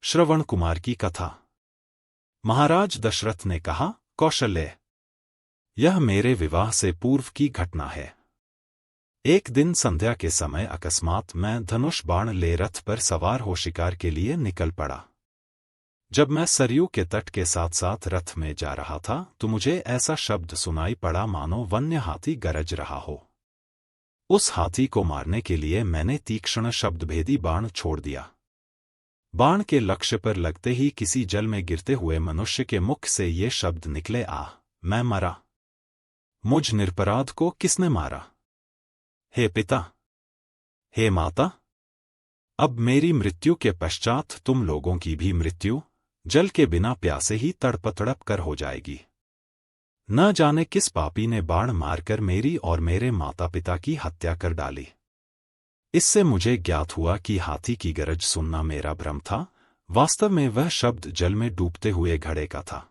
श्रवण कुमार की कथा। महाराज दशरथ ने कहा, कौशल्य, यह मेरे विवाह से पूर्व की घटना है। एक दिन संध्या के समय अकस्मात मैं धनुष बाण ले रथ पर सवार हो शिकार के लिए निकल पड़ा। जब मैं सरयू के तट के साथ साथ रथ में जा रहा था तो मुझे ऐसा शब्द सुनाई पड़ा मानो वन्य हाथी गरज रहा हो। उस हाथी को मारने के लिए मैंने तीक्ष्ण शब्दभेदी बाण छोड़ दिया। बाण के लक्ष्य पर लगते ही किसी जल में गिरते हुए मनुष्य के मुख से ये शब्द निकले, आह, मैं मरा। मुझ निरपराध को किसने मारा? हे पिता, हे माता, अब मेरी मृत्यु के पश्चात तुम लोगों की भी मृत्यु जल के बिना प्यासे ही तड़प तड़प कर हो जाएगी। न जाने किस पापी ने बाण मारकर मेरी और मेरे माता पिता की हत्या कर डाली। इससे मुझे ज्ञात हुआ कि हाथी की गरज सुनना मेरा भ्रम था, वास्तव में वह शब्द जल में डूबते हुए घड़े का था।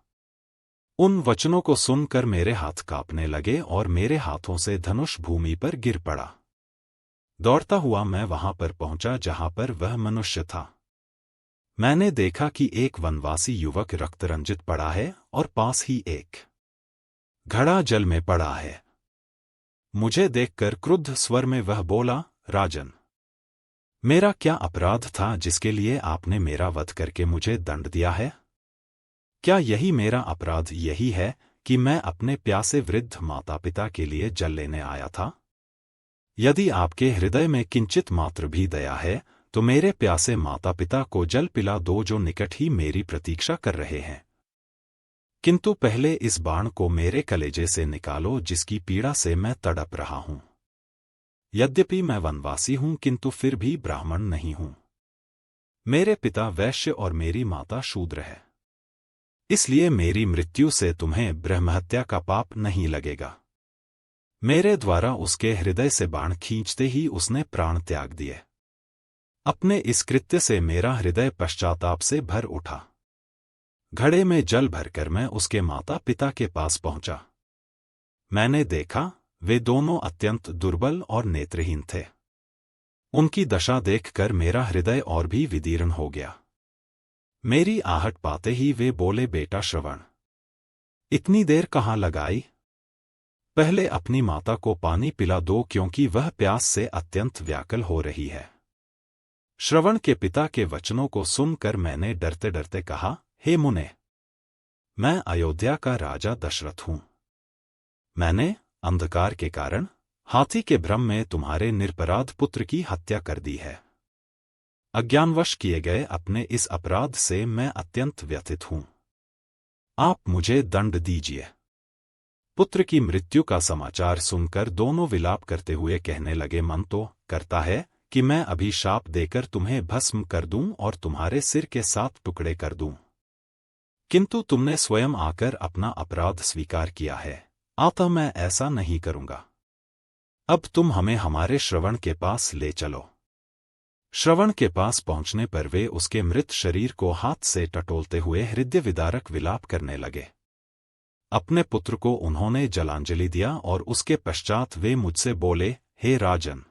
उन वचनों को सुनकर मेरे हाथ कांपने लगे और मेरे हाथों से धनुष भूमि पर गिर पड़ा। दौड़ता हुआ मैं वहां पर पहुंचा जहां पर वह मनुष्य था। मैंने देखा कि एक वनवासी युवक रक्तरंजित पड़ा है और पास ही एक घड़ा जल में पड़ा है। मुझे देखकर क्रुद्ध स्वर में वह बोला, राजन, मेरा क्या अपराध था जिसके लिए आपने मेरा वध करके मुझे दंड दिया है? क्या यही मेरा अपराध यही है कि मैं अपने प्यासे वृद्ध माता पिता के लिए जल लेने आया था? यदि आपके हृदय में किंचित मात्र भी दया है तो मेरे प्यासे माता पिता को जल पिला दो जो निकट ही मेरी प्रतीक्षा कर रहे हैं। किंतु पहले इस बाण को मेरे कलेजे से निकालो जिसकी पीड़ा से मैं तड़प रहा हूं। यद्यपि मैं वनवासी हूं किंतु फिर भी ब्राह्मण नहीं हूं। मेरे पिता वैश्य और मेरी माता शूद्र है। इसलिए मेरी मृत्यु से तुम्हें ब्रह्महत्या का पाप नहीं लगेगा। मेरे द्वारा उसके हृदय से बाण खींचते ही उसने प्राण त्याग दिए। अपने इस कृत्य से मेरा हृदय पश्चाताप से भर उठा। घड़े में जल भरकर मैं उसके माता पिता के पास पहुंचा। मैंने देखा वे दोनों अत्यंत दुर्बल और नेत्रहीन थे। उनकी दशा देखकर मेरा हृदय और भी विदीर्ण हो गया। मेरी आहट पाते ही वे बोले, बेटा श्रवण, इतनी देर कहाँ लगाई? पहले अपनी माता को पानी पिला दो क्योंकि वह प्यास से अत्यंत व्याकुल हो रही है। श्रवण के पिता के वचनों को सुनकर मैंने डरते डरते कहा, हे मुने, मैं अयोध्या का राजा दशरथ हूं। मैंने अंधकार के कारण हाथी के भ्रम में तुम्हारे निरपराध पुत्र की हत्या कर दी है। अज्ञानवश किए गए अपने इस अपराध से मैं अत्यंत व्यथित हूं। आप मुझे दंड दीजिए। पुत्र की मृत्यु का समाचार सुनकर दोनों विलाप करते हुए कहने लगे, मन तो करता है कि मैं अभी शाप देकर तुम्हें भस्म कर दूं और तुम्हारे सिर के 7 टुकड़े कर दूं। किंतु तुमने स्वयं आकर अपना अपराध स्वीकार किया है, अतः मैं ऐसा नहीं करूंगा। अब तुम हमें हमारे श्रवण के पास ले चलो। श्रवण के पास पहुंचने पर वे उसके मृत शरीर को हाथ से टटोलते हुए हृदय विदारक विलाप करने लगे। अपने पुत्र को उन्होंने जलांजलि दिया और उसके पश्चात वे मुझसे बोले, हे राजन,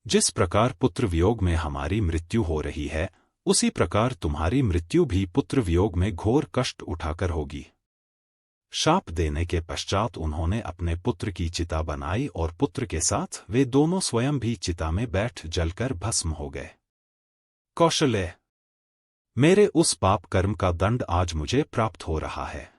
जिस प्रकार पुत्र वियोग में हमारी मृत्यु हो रही है उसी प्रकार तुम्हारी मृत्यु भी पुत्र वियोग में घोर कष्ट उठाकर होगी। शाप देने के पश्चात उन्होंने अपने पुत्र की चिता बनाई और पुत्र के साथ वे दोनों स्वयं भी चिता में बैठ जलकर भस्म हो गए। कौशल्य, मेरे उस पाप कर्म का दंड आज मुझे प्राप्त हो रहा है।